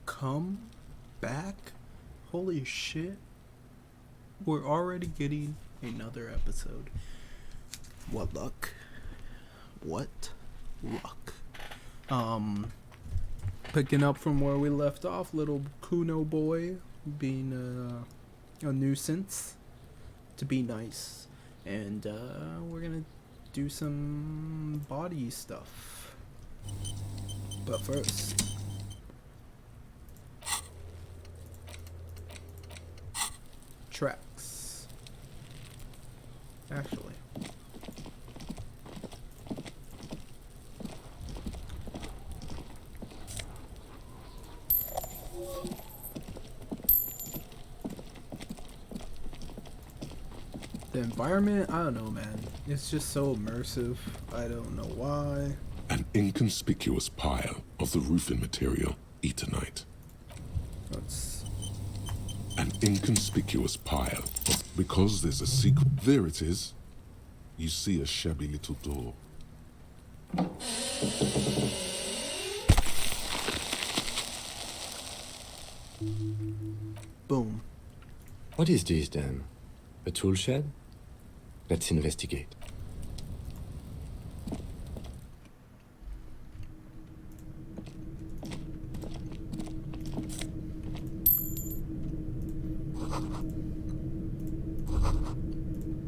Come back? Holy shit. We're already getting another episode. What luck? What luck? Picking up from where we left off, little Kuno boy being a nuisance, to be nice. And we're gonna do some body stuff. But first, tracks. Actually, the environment, I don't know, man. It's just so immersive. I don't know why. An inconspicuous pile of the roofing material, Eternite. That's An inconspicuous pile. Because there's a secret. There it is. You see a shabby little door. boom. What is this then? A tool shed? Let's investigate.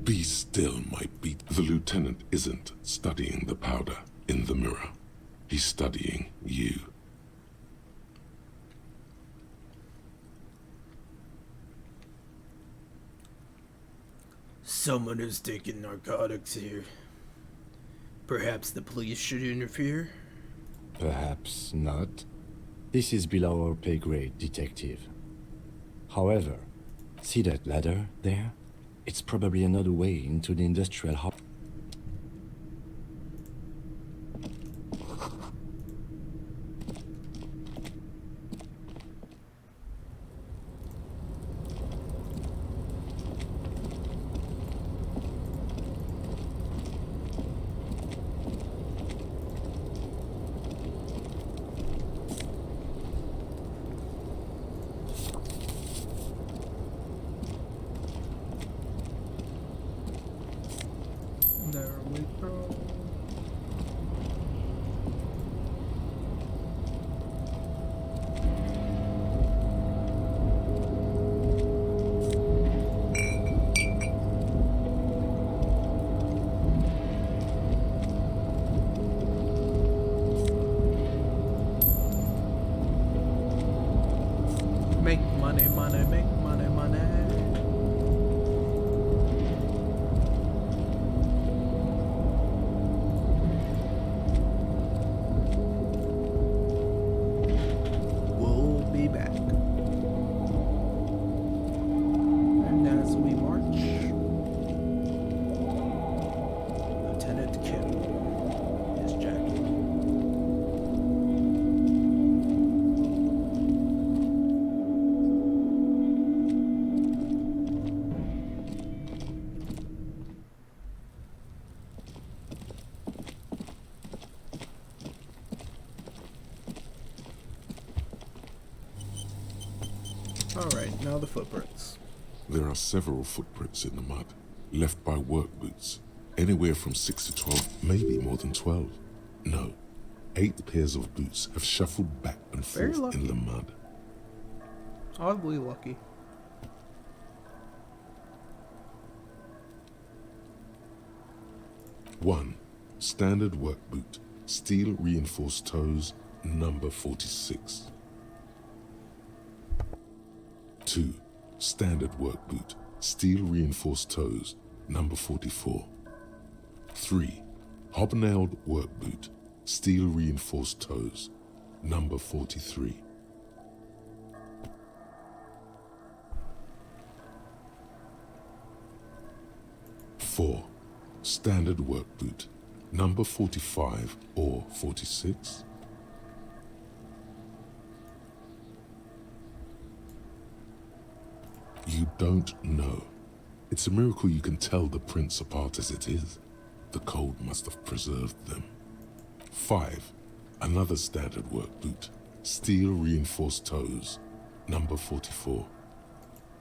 Be still, my beat. The lieutenant isn't studying the powder in the mirror. He's studying you. Someone is taking narcotics here. Perhaps the police should interfere? Perhaps not. This is below our pay grade, detective. However, see that ladder there? It's probably another way into the industrial hub. There we go. Make money, money, make money, money. We'll be back. And as we march, Lieutenant Kim is Jackie. Alright, now the footprints. There are several footprints in the mud, left by work boots. Anywhere from 6 to 12, maybe more than 12. No, 8 pairs of boots have shuffled back and Very forth lucky. in the mud. Oddly lucky. One, standard work boot, steel reinforced toes, number 46. 2, standard work boot, steel reinforced toes, number 44. 3, hobnailed work boot, steel reinforced toes, number 43. 4, standard work boot, number 45 or 46. You don't know. It's a miracle you can tell the prints apart as it is. The cold must have preserved them. 5, another standard work boot, steel reinforced toes, number 44.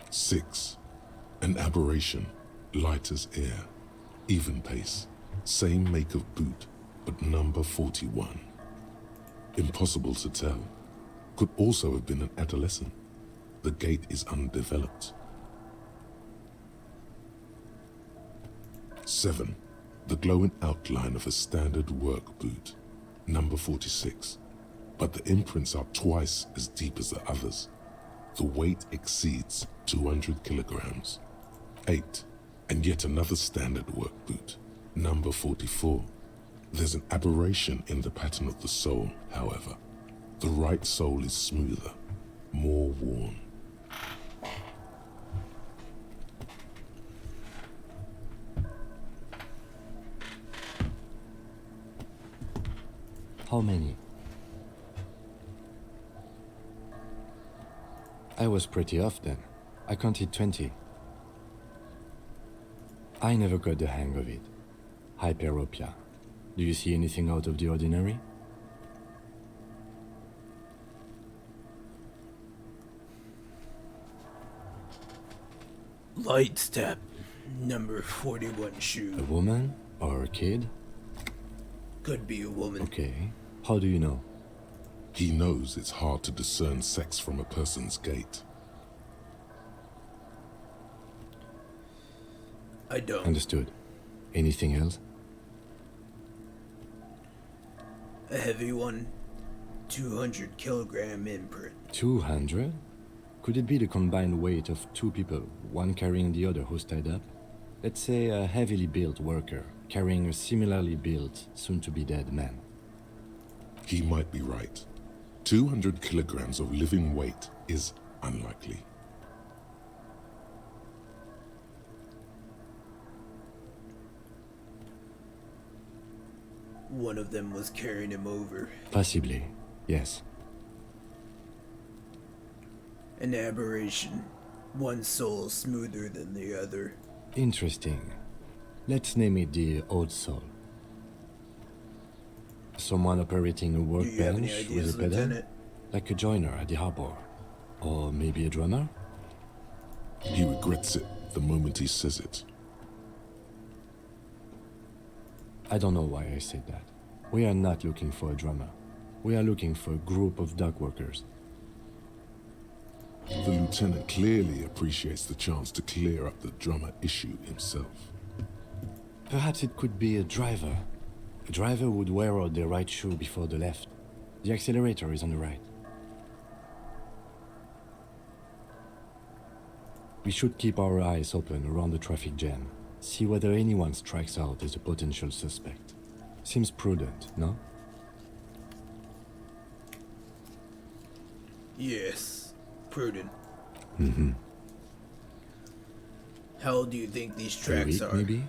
6. An aberration, light as air, even pace, same make of boot, but number 41. Impossible to tell. Could also have been an adolescent. The gait is undeveloped. 7. The glowing outline of a standard work boot, number 46. But the imprints are twice as deep as the others. The weight exceeds 200 kilograms. 8. And yet another standard work boot, number 44. There's an aberration in the pattern of the sole, however. The right sole is smoother, more worn. How many? I was pretty off then. I counted 20. I never got the hang of it. Hyperopia. Do you see anything out of the ordinary? Light step, number 41 shoe. A woman or a kid? Could be a woman. Okay. How do you know? He knows it's hard to discern sex from a person's gait. I don't. Understood. Anything else? A heavy one, 200 kilogram imprint. 200? Could it be the combined weight of two people, one carrying the other who's tied up? Let's say a heavily built worker carrying a similarly built, soon-to-be-dead man. He might be right. 200 kilograms of living weight is unlikely. One of them was carrying him over. Possibly, yes. An aberration. One sole smoother than the other. Interesting. Let's name it the old soul. Someone operating a Do you have any workbench ideas, with a pedal? Lieutenant? Like a joiner at the harbor. Or maybe a drummer? He regrets it the moment he says it. I don't know why I said that. We are not looking for a drummer. We are looking for a group of dock workers. The lieutenant clearly appreciates the chance to clear up the drummer issue himself. Perhaps it could be a driver. A driver would wear out the right shoe before the left. The accelerator is on the right. We should keep our eyes open around the traffic jam. See whether anyone strikes out as a potential suspect. Seems prudent, no? Yes, prudent. Mm-hmm. How old do you think these A tracks week, are? maybe?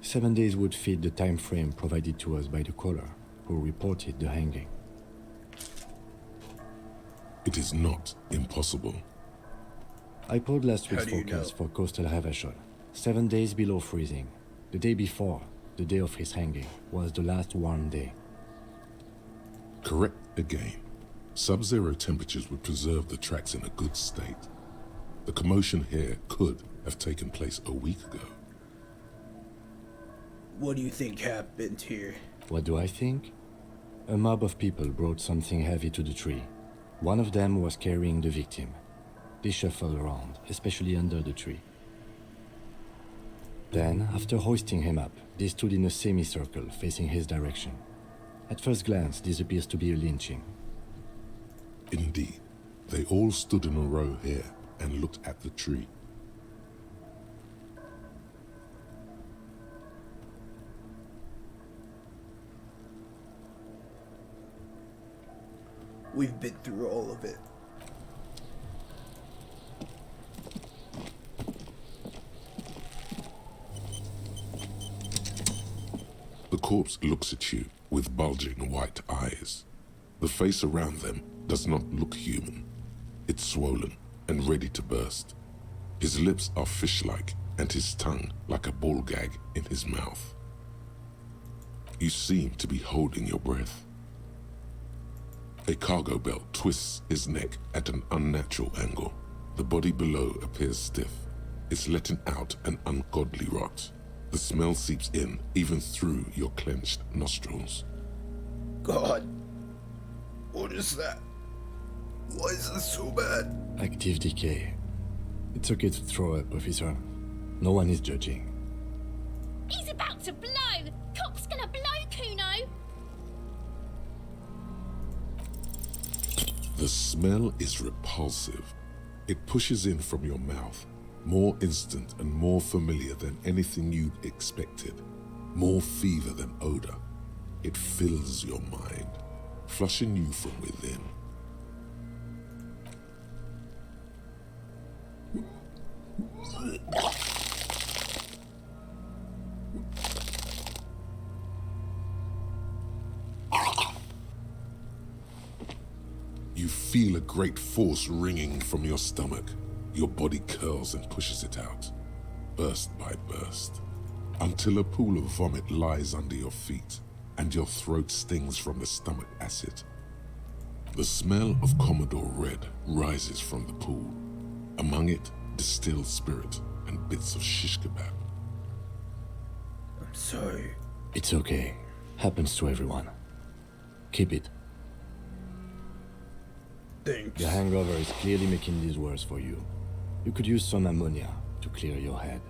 7 days would fit the time frame provided to us by the caller, who reported the hanging. It is not impossible. I pulled last How week's do you forecast know? for coastal Havashol. 7 days below freezing. The day before, the day of his hanging, was the last warm day. Correct again. Sub-zero temperatures would preserve the tracks in a good state. The commotion here could have taken place a week ago. What do you think happened here? What do I think? A mob of people brought something heavy to the tree. One of them was carrying the victim. They shuffled around, especially under the tree. Then, after hoisting him up, they stood in a semicircle facing his direction. At first glance, this appears to be a lynching. Indeed, they all stood in a row here and looked at the tree. We've been through all of it. The corpse looks at you with bulging white eyes. The face around them does not look human. It's swollen and ready to burst. His lips are fish-like and his tongue like a ball gag in his mouth. You seem to be holding your breath. A cargo belt twists his neck at an unnatural angle. The body below appears stiff. It's letting out an ungodly rot. The smell seeps in, even through your clenched nostrils. God, what is that? Why is this so bad? Active decay. It's okay to throw up, officer. No one is judging. He's about to blow! Cop's gonna blow, Kuno! The smell is repulsive. It pushes in from your mouth, more instant and more familiar than anything you'd expected, more fever than odor. It fills your mind, flushing you from within. You feel a great force ringing from your stomach. Your body curls and pushes it out, burst by burst, until a pool of vomit lies under your feet and your throat stings from the stomach acid. The smell of Commodore Red rises from the pool. Among it, distilled spirit and bits of shish kebab. I'm sorry. It's okay. Happens to everyone. Keep it. Thanks. The hangover is clearly making this worse for you. You could use some ammonia to clear your head.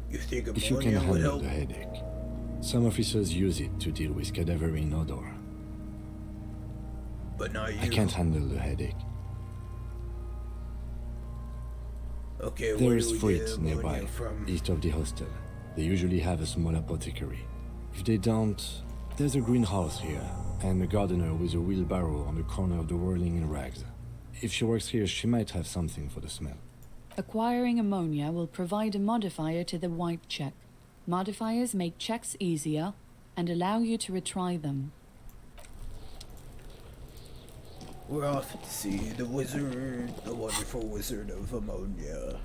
You think If you can ammonia would handle help? the headache. Some officers use it to deal with cadaverine odor. But not you. I can't handle the headache. Okay, There where is do we Fritz get ammonia nearby, from? east of the hostel. They usually have a small apothecary. If they don't, there's a greenhouse here, and a gardener with a wheelbarrow on the corner of the whirling in rags. If she works here, she might have something for the smell. Acquiring ammonia will provide a modifier to the white check. Modifiers make checks easier and allow you to retry them. We're off to see the wizard, the wonderful wizard of ammonia.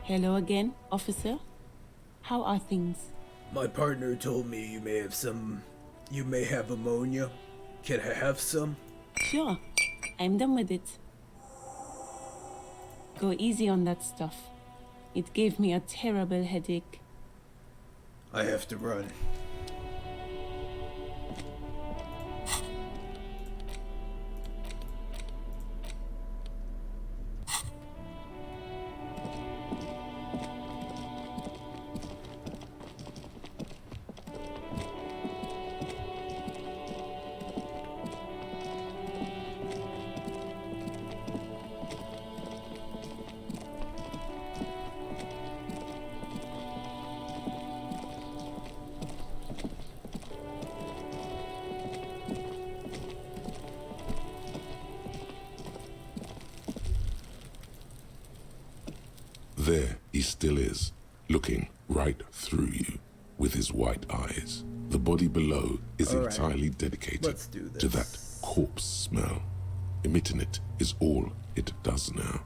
Hello again, officer. How are things? My partner told me you may have ammonia. Can I have some? Sure, I'm done with it. Go easy on that stuff. It gave me a terrible headache. I have to run. There he still is, looking right through you with his white eyes. The body below is All right. entirely dedicated Let's do to that this. corpse smell. Emitting it is all it does now.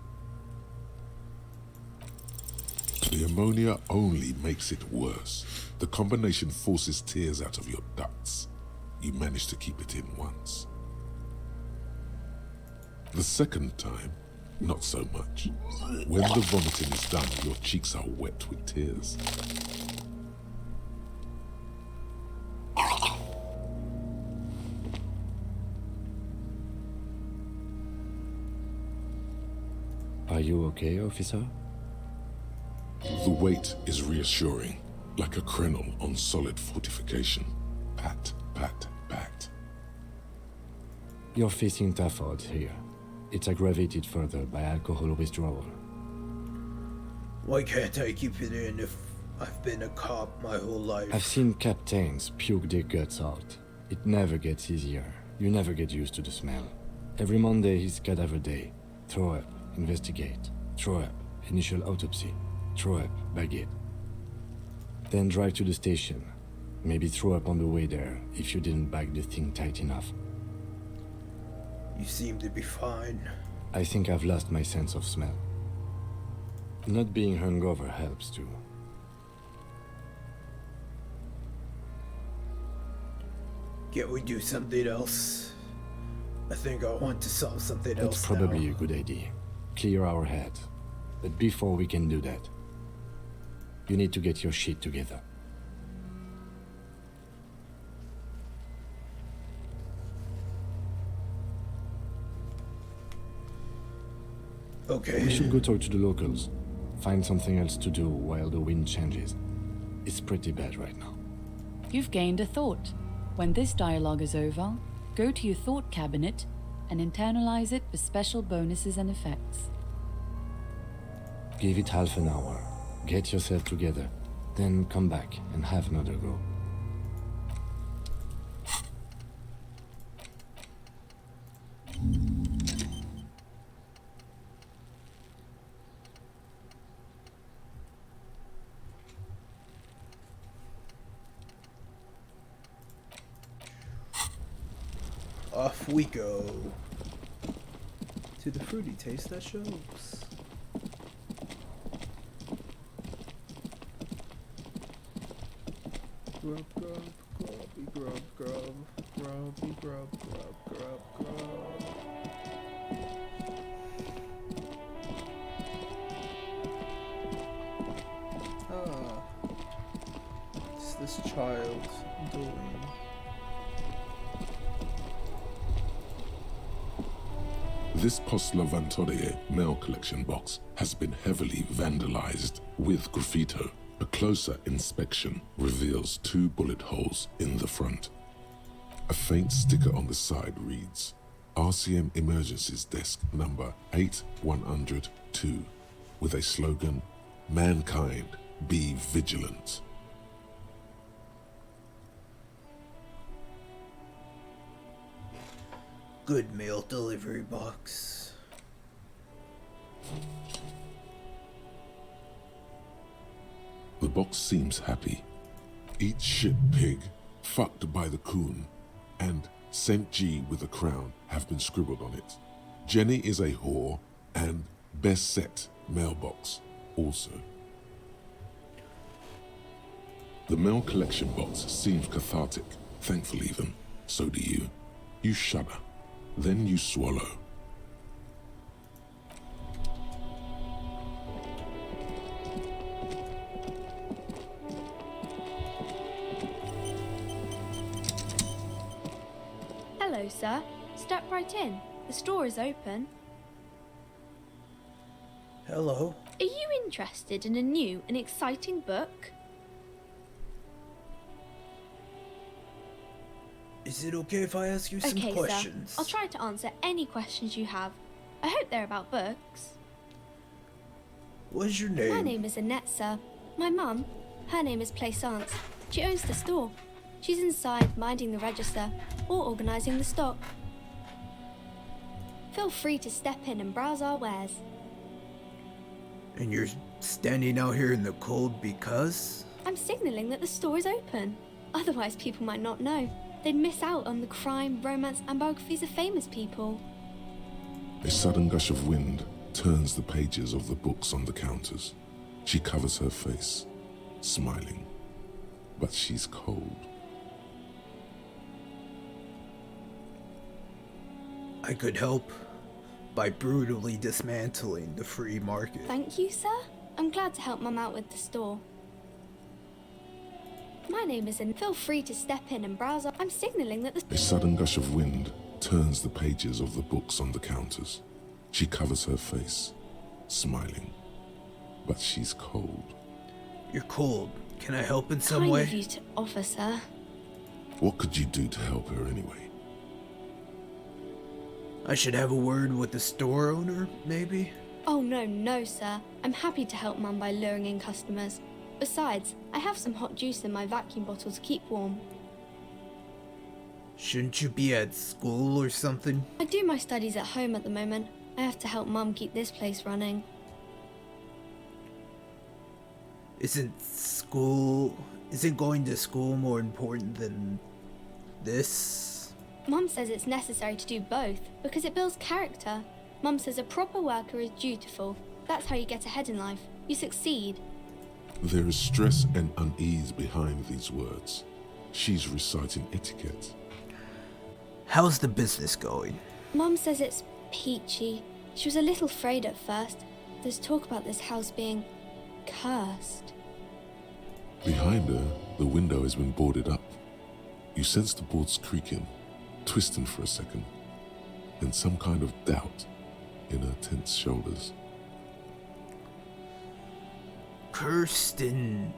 The ammonia only makes it worse. The combination forces tears out of your ducts. You manage to keep it in once. The second time, not so much. When the vomiting is done, your cheeks are wet with tears. Are you okay, officer? The weight is reassuring, like a crenel on solid fortification. Pat, pat, pat. You're facing typhoid here. It's aggravated further by alcohol withdrawal. Why can't I keep it in if I've been a cop my whole life? I've seen captains puke their guts out. It never gets easier. You never get used to the smell. Every Monday is cadaver day. Throw up, investigate. Throw up, initial autopsy. Throw up, bag it. Then drive to the station. Maybe throw up on the way there if you didn't bag the thing tight enough. You seem to be fine. I think I've lost my sense of smell. Not being hungover helps too. Can't we do something else? I think I want to solve something else. That's probably now. a good idea. Clear our head. But before we can do that, you need to get your shit together. Okay. We should go talk to the locals. Find something else to do while the wind changes. It's pretty bad right now. You've gained a thought. When this dialogue is over, go to your thought cabinet and internalize it for special bonuses and effects. Give it half an hour. Get yourself together. Then come back and have another go. Off we go. To the fruity taste that shows. Grub, grub, grubby, grub, grub, grubby, grub, grub, grub, grub. What's this child doing? This Postler Vantorie mail collection box has been heavily vandalized with graffito. A closer inspection reveals 2 bullet holes in the front. A faint sticker on the side reads, RCM Emergencies Desk number 8102, with a slogan, Mankind, be vigilant. Good mail delivery box. The box seems happy. Eat shit pig, fucked by the coon, and Saint G with a crown have been scribbled on it. Jenny is a whore, and best set mailbox also. The mail collection box seems cathartic, thankful even. So do you. You shudder, then you swallow. Hello, sir. Step right in. The store is open. Hello. Are you interested in a new and exciting book? Is it okay if I ask you some Okay, questions? sir. I'll try to answer any questions you have. I hope they're about books. What's your name? My name is Annette, sir. My mum, her name is Plaisance. She owns the store. She's inside minding the register or organising the stock. Feel free to step in and browse our wares. And you're standing out here in the cold because? I'm signalling that the store is open. Otherwise, people might not know. They'd miss out on the crime, romance, and biographies of famous people. A sudden gush of wind turns the pages of the books on the counters. She covers her face, smiling, but she's cold. I could help by brutally dismantling the free market. Thank you, sir. I'm glad to help Mum out with the store. My name is Feel free to step in and browse. I'm signalling that the... A sudden gush of wind turns the pages of the books on the counters. She covers her face, smiling, but she's cold. You're cold. Can I help in some Kind way? of you to offer, sir. What could you do to help her anyway? I should have a word with the store owner, maybe? Oh, no, sir. I'm happy to help Mum by luring in customers. Besides, I have some hot juice in my vacuum bottle to keep warm. Shouldn't you be at school or something? I do my studies at home at the moment. I have to help Mum keep this place running. Isn't going to school more important than this? Mum says it's necessary to do both because it builds character. Mum says a proper worker is dutiful. That's how you get ahead in life. You succeed. There is stress and unease behind these words. She's reciting etiquette. How's the business going? Mum says it's peachy. She was a little afraid at first. There's talk about this house being cursed. Behind her, the window has been boarded up. You sense the boards creaking, twisting for a second, and some kind of doubt in her tense shoulders. Cursed in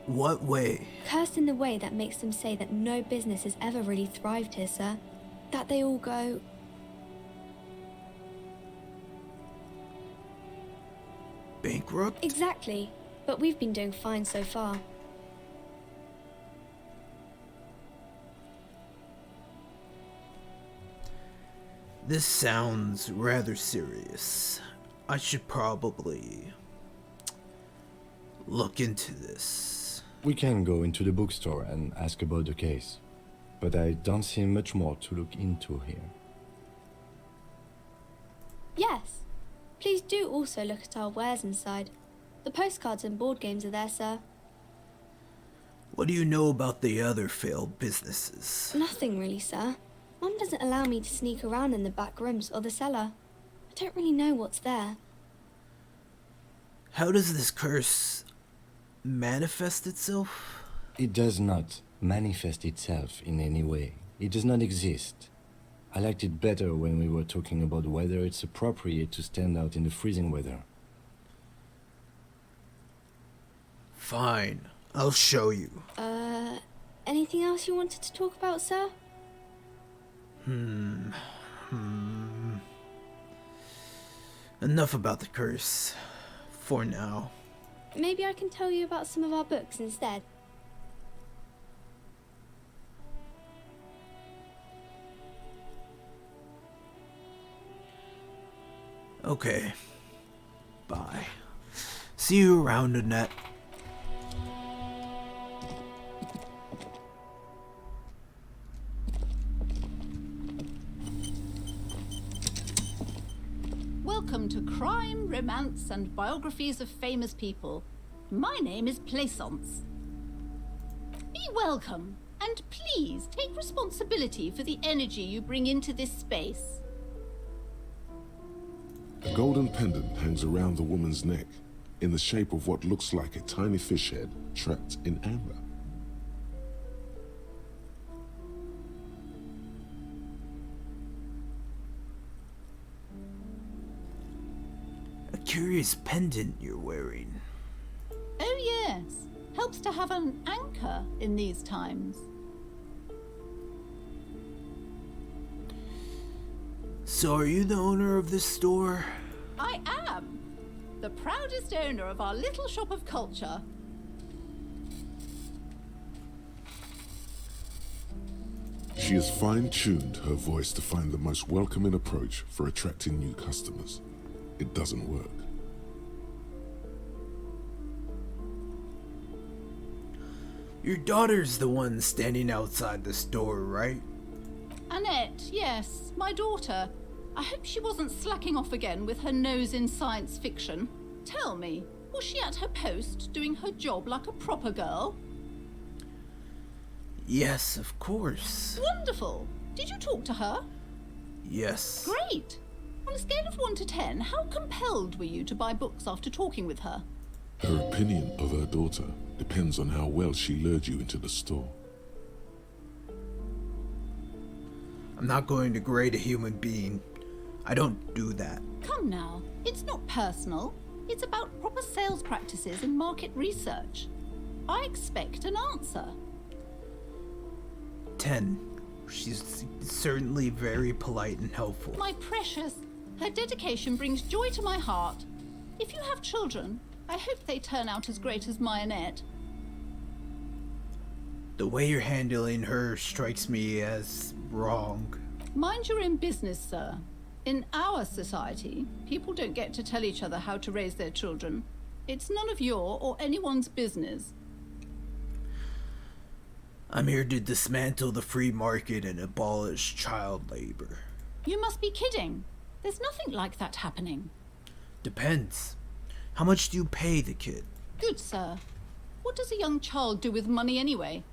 what way? Cursed in the way that makes them say that no business has ever really thrived here, sir. That they all go... Bankrupt? Exactly. But we've been doing fine so far. This sounds rather serious. I should probably look into this. We can go into the bookstore and ask about the case, but I don't see much more to look into here. Yes. Please do also look at our wares inside. The postcards and board games are there, sir. What do you know about the other failed businesses? Nothing really, sir. Mum doesn't allow me to sneak around in the back rooms or the cellar. I don't really know what's there. How does this curse manifest itself? It does not manifest itself in any way. It does not exist. I liked it better when we were talking about whether it's appropriate to stand out in the freezing weather. Fine, I'll show you. Anything else you wanted to talk about, sir? Enough about the curse. For now. Maybe I can tell you about some of our books instead. Okay. Bye. See you around, Annette. Welcome to Crime, Romance, and Biographies of Famous People. My name is Plaisance. Be welcome, and please take responsibility for the energy you bring into this space. A golden pendant hangs around the woman's neck, in the shape of what looks like a tiny fish head trapped in amber. A curious pendant you're wearing. Oh yes, helps to have an anchor in these times. So are you the owner of this store? I am the proudest owner of our little shop of culture. She has fine-tuned her voice to find the most welcoming approach for attracting new customers. It doesn't work. Your daughter's the one standing outside the store, right? Annette, yes, my daughter. I hope she wasn't slacking off again with her nose in science fiction. Tell me, was she at her post doing her job like a proper girl? Yes, of course. Wonderful. Did you talk to her? Yes. Great. On a scale of 1 to 10, how compelled were you to buy books after talking with her? Her opinion of her daughter depends on how well she lured you into the store. I'm not going to grade a human being. I don't do that. Come now, it's not personal. It's about proper sales practices and market research. I expect an answer. 10. She's certainly very polite and helpful. My precious, her dedication brings joy to my heart. If you have children, I hope they turn out as great as my Annette. The way you're handling her strikes me as wrong. Mind your own business, sir. In our society, people don't get to tell each other how to raise their children. It's none of your or anyone's business. I'm here to dismantle the free market and abolish child labor. You must be kidding. There's nothing like that happening. Depends. How much do you pay the kid? Good sir. What does a young child do with money anyway?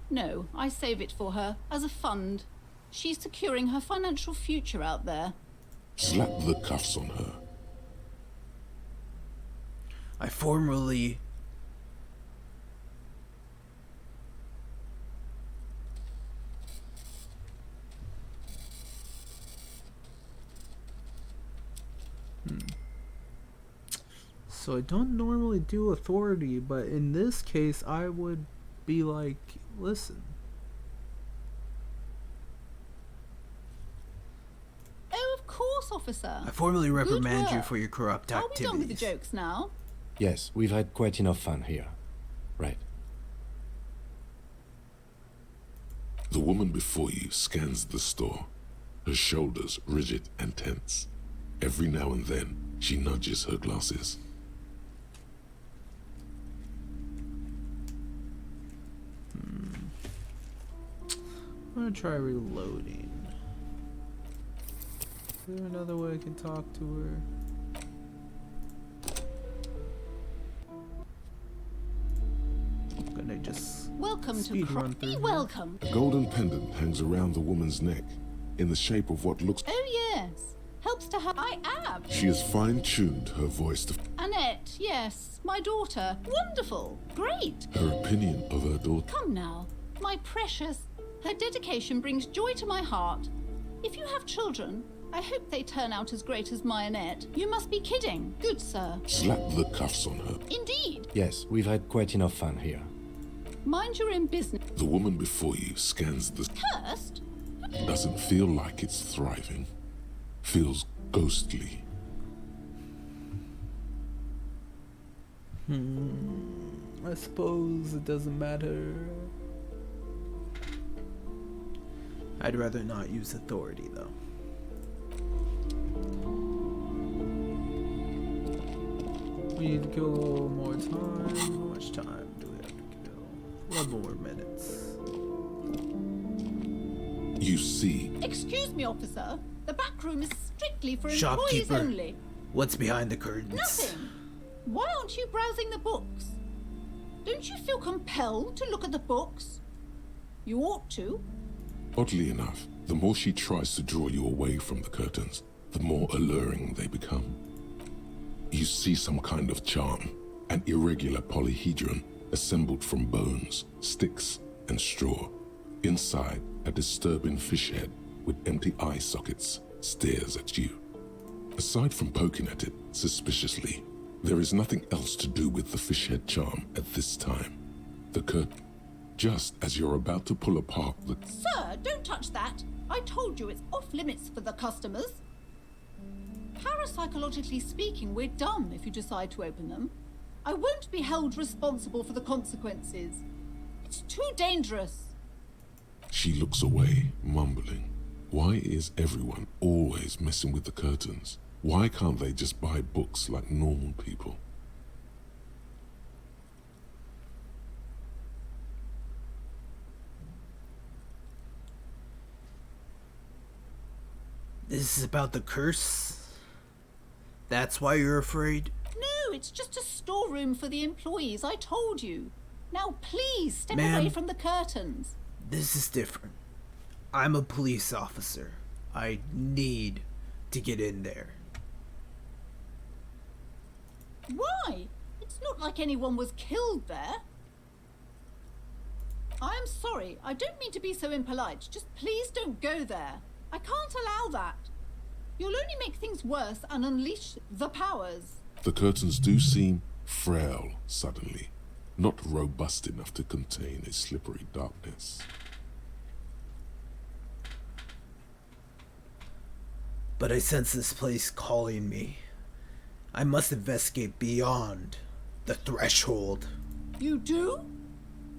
No, I save it for her, as a fund. She's securing her financial future out there. Slap the cuffs on her. I formerly... So I don't normally do authority, but in this case I would be like, listen. Oh, of course, officer. I formally reprimand you work. for your corrupt Are we activities. done with the jokes now? Yes, we've had quite enough fun here. Right. The woman before you scans the store, her shoulders rigid and tense. Every now and then, she nudges her glasses. I'm gonna try reloading. Is there another way I can talk to her? I'm gonna just Welcome to speed run Be through here. welcome. A golden pendant hangs around the woman's neck, in the shape of what looks... Oh, yes. Helps to have... I am. She has fine-tuned her voice to... Annette, yes. My daughter. Wonderful. Great. Her opinion of her daughter. Come now. My precious. Her dedication brings joy to my heart. If you have children, I hope they turn out as great as my Annette. You must be kidding. Good sir. Slap the cuffs on her. Indeed. Yes, we've had quite enough fun here. Mind your own business. The woman before you scans the... Cursed? Doesn't feel like it's thriving. Feels ghostly. I suppose it doesn't matter. I'd rather not use authority, though. We need to kill a little more time. How much time do we have to kill? 11 more minutes. You see, Excuse me, officer. The back room is strictly for employees Shopkeeper. only. What's behind the curtains? Nothing. Why aren't you browsing the books? Don't you feel compelled to look at the books? You ought to. oddly enough, the more she tries to draw you away from the curtains, the more alluring they become. You see some kind of charm, an irregular polyhedron assembled from bones, sticks, and straw. Inside, a disturbing fish head with empty eye sockets stares at you. Aside from poking at it suspiciously, there is nothing else to do with the fish head charm at this time. The curtain, just as you're about to pull apart the... Sir, don't touch that. I told you it's off limits for the customers. Parapsychologically speaking, we're dumb if you decide to open them. I won't be held responsible for the consequences. It's too dangerous. She looks away, mumbling. Why is everyone always messing with the curtains? Why can't they just buy books like normal people? This is about the curse? That's why you're afraid? No, it's just a storeroom for the employees, I told you. Now please step Ma'am. away from the curtains. This is different. I'm a police officer. I need to get in there. Why? It's not like anyone was killed there. I am sorry. I don't mean to be so impolite. Just please don't go there. I can't allow that. You'll only make things worse and unleash the powers. The curtains do seem frail suddenly, not robust enough to contain a slippery darkness. But I sense this place calling me. I must investigate beyond the threshold. You do?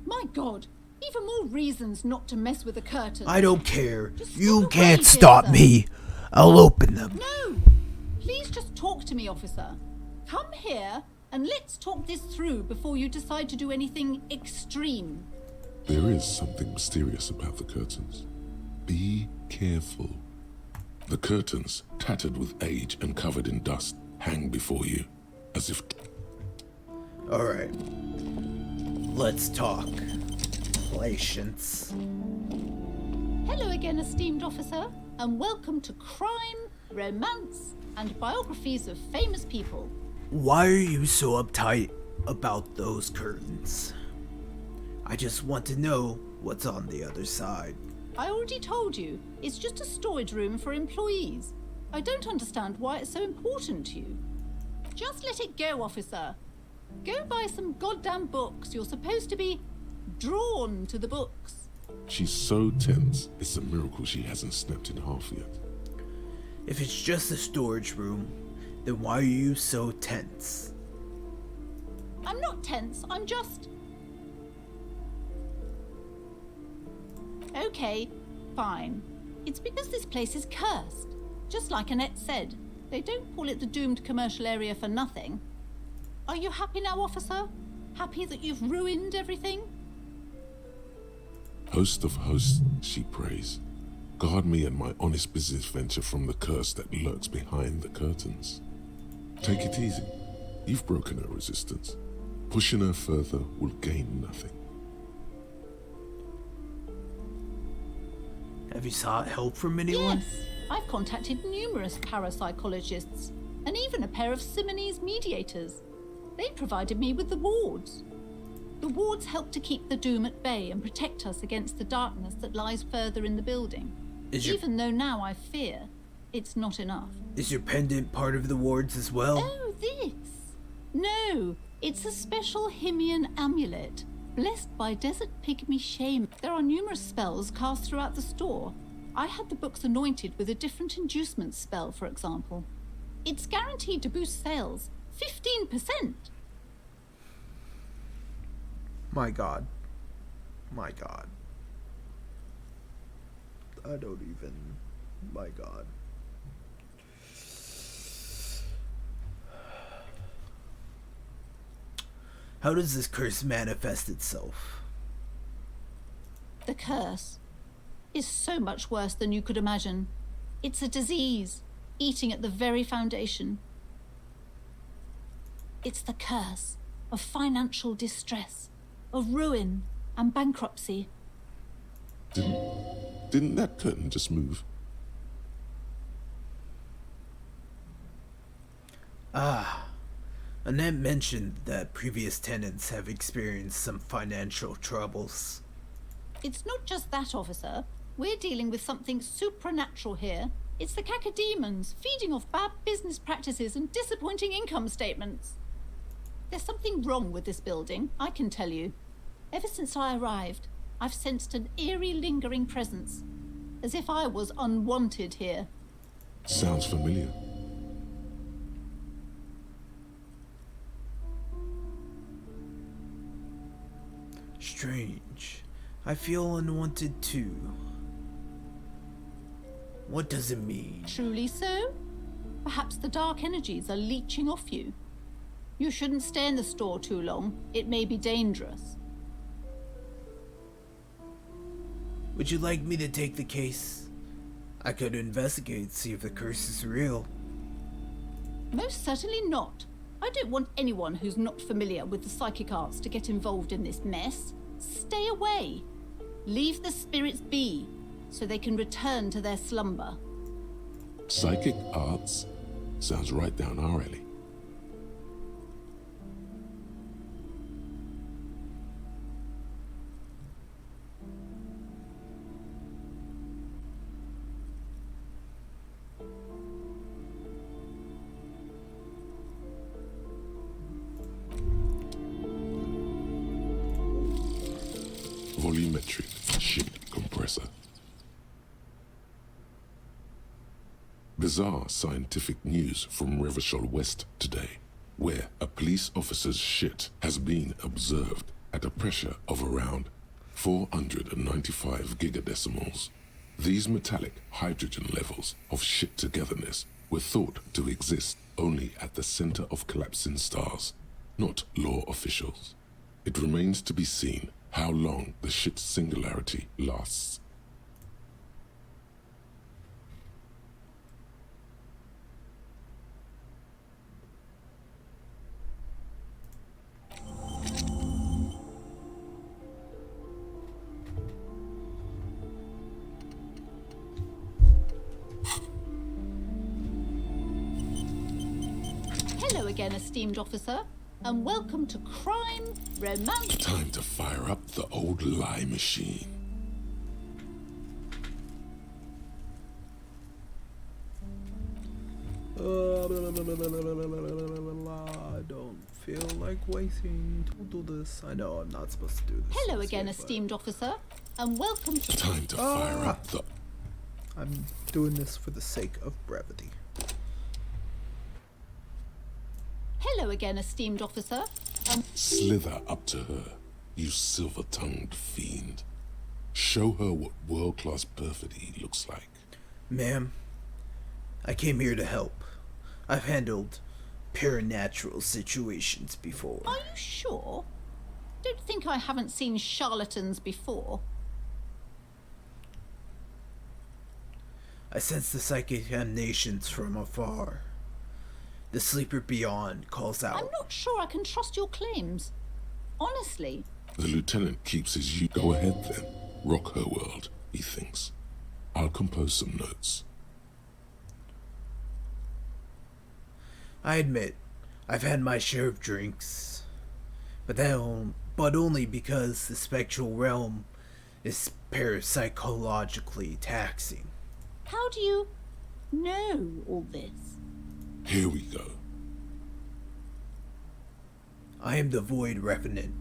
My God, Even more reasons not to mess with the curtains. I don't care. Just You step can't away, stop dear me. I'll open them. No! Please just talk to me, officer. Come here and let's talk this through before you decide to do anything extreme. There is something mysterious about the curtains. Be careful. The curtains, tattered with age and covered in dust, hang before you, as if... Alright. Let's talk. Patience. Hello again, esteemed officer, and welcome to Crime, Romance, and Biographies of Famous People. Why are you so uptight about those curtains? I just want to know what's on the other side. I already told you, it's just a storage room for employees. I don't understand why it's so important to you. Just let it go, officer. Go buy some goddamn books. You're supposed to be drawn to the books. She's so tense, it's a miracle she hasn't snapped in half yet. If it's just a storage room, then why are you so tense? I'm not tense, I'm just... Okay, fine. It's because this place is cursed. Just like Annette said, they don't call it the doomed commercial area for nothing. Are you happy now, officer? Happy that you've ruined everything? Host of hosts, she prays. Guard me and my honest business venture from the curse that lurks behind the curtains. Take it easy. You've broken her resistance. Pushing her further will gain nothing. Have you sought help from anyone? Yes, I've contacted numerous parapsychologists and even a pair of Simonese mediators. They provided me with the wards. The wards help to keep the doom at bay and protect us against the darkness that lies further in the building. Even though now I fear, it's not enough. Is your pendant part of the wards as well? Oh, this? No, it's a special Himian amulet, blessed by desert pygmy shame. There are numerous spells cast throughout the store. I had the books anointed with a different inducement spell, for example. It's guaranteed to boost sales 15%. My god. My god. I don't even... My god. How does this curse manifest itself? The curse is so much worse than you could imagine. It's a disease, eating at the very foundation. It's the curse of financial distress, of ruin and bankruptcy. Didn't that curtain just move? Annette mentioned that previous tenants have experienced some financial troubles. It's not just that, officer. We're dealing with something supernatural here. It's the cacodemons feeding off bad business practices and disappointing income statements. There's something wrong with this building, I can tell you. Ever since I arrived, I've sensed an eerie lingering presence, as if I was unwanted here. Sounds familiar. Strange. I feel unwanted too. What does it mean? Truly so? Perhaps the dark energies are leeching off you. You shouldn't stay in the store too long. It may be dangerous. Would you like me to take the case? I could investigate, see if the curse is real. Most certainly not. I don't want anyone who's not familiar with the psychic arts to get involved in this mess. Stay away. Leave the spirits be, so they can return to their slumber. Psychic arts? Sounds right down our alley. Volumetric shift compressor. Bizarre scientific news from Revachol West today, where a police officer's shit has been observed at a pressure of around 495 gigadecimals. These metallic hydrogen levels of shit togetherness were thought to exist only at the center of collapsing stars, not law officials. It remains to be seen how long the shit singularity lasts. Hello again, esteemed officer, and welcome to Crime, Romance... Time to fire up the old lie machine. I don't feel like waiting to do this. I know I'm not supposed to do this. Hello again, esteemed officer, and welcome to... Time to fire up the... I'm doing this for the sake of brevity. Hello again, esteemed officer, and... Slither up to her, you silver-tongued fiend. Show her what world-class perfidy looks like. Ma'am, I came here to help. I've handled paranatural situations before. Are you sure? Don't think I haven't seen charlatans before. I sense the psychic emanations from afar. The sleeper beyond calls out. I'm not sure I can trust your claims. Honestly. The lieutenant keeps his you. Go ahead then. Rock her world, he thinks. I'll compose some notes. I admit, I've had my share of drinks, but only because the spectral realm is parapsychologically taxing. How do you know all this? Here we go. I am the Void Revenant.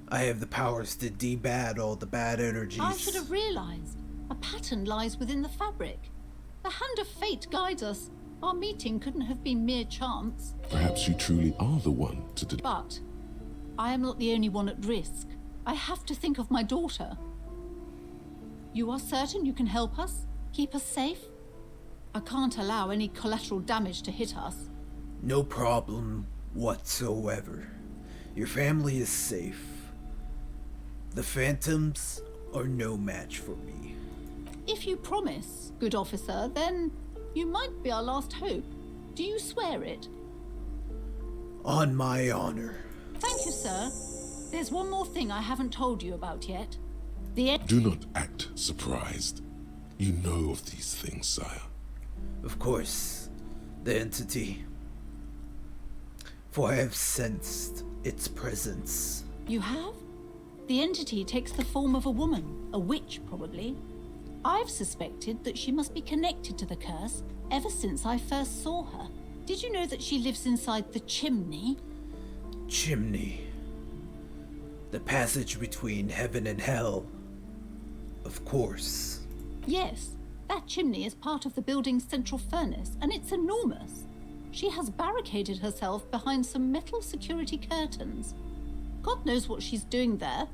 I have the powers to debad all the bad energies. I should have realized. A pattern lies within the fabric. The hand of fate guides us. Our meeting couldn't have been mere chance. Perhaps you truly are the one to But I am not the only one at risk. I have to think of my daughter. You are certain you can help us? Keep us safe? I can't allow any collateral damage to hit us. No problem whatsoever. Your family is safe. The phantoms are no match for me. If you promise, good officer, then you might be our last hope. Do you swear it? On my honor. Thank you, sir. There's one more thing I haven't told you about yet. Do not act surprised. You know of these things, sire. Of course, the entity. For I have sensed its presence. You have? The entity takes the form of a woman, a witch probably. I've suspected that she must be connected to the curse ever since I first saw her. Did you know that she lives inside the chimney? Chimney. The passage between heaven and hell. Of course. Yes, that chimney is part of the building's central furnace, and it's enormous. She has barricaded herself behind some metal security curtains. God knows what she's doing there.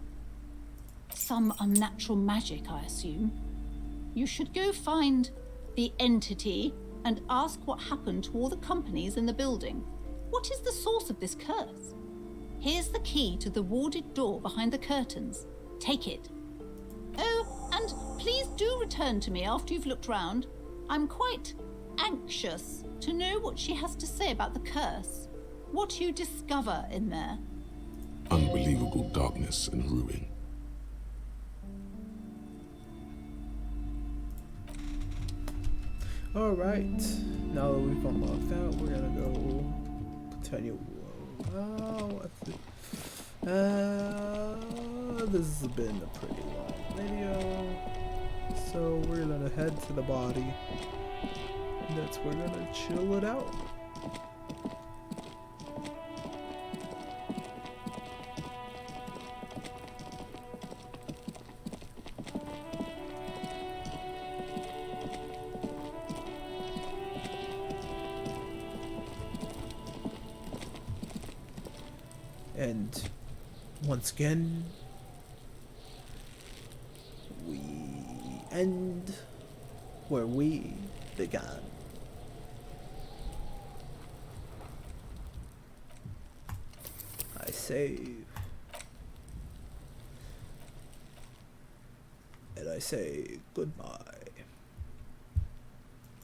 Some unnatural magic, I assume. You should go find the entity and ask what happened to all the companies in the building. What is the source of this curse? Here's the key to the warded door behind the curtains. Take it. Oh, and please do return to me after you've looked round. I'm quite anxious to know what she has to say about the curse. What you discover in there. Unbelievable darkness and ruin. Alright, now that we've unlocked that, we're gonna go continue. This has been a pretty long video, so we're gonna head to the body. That's where we're gonna chill it out. And once again, end where we began. I save. And I say goodbye.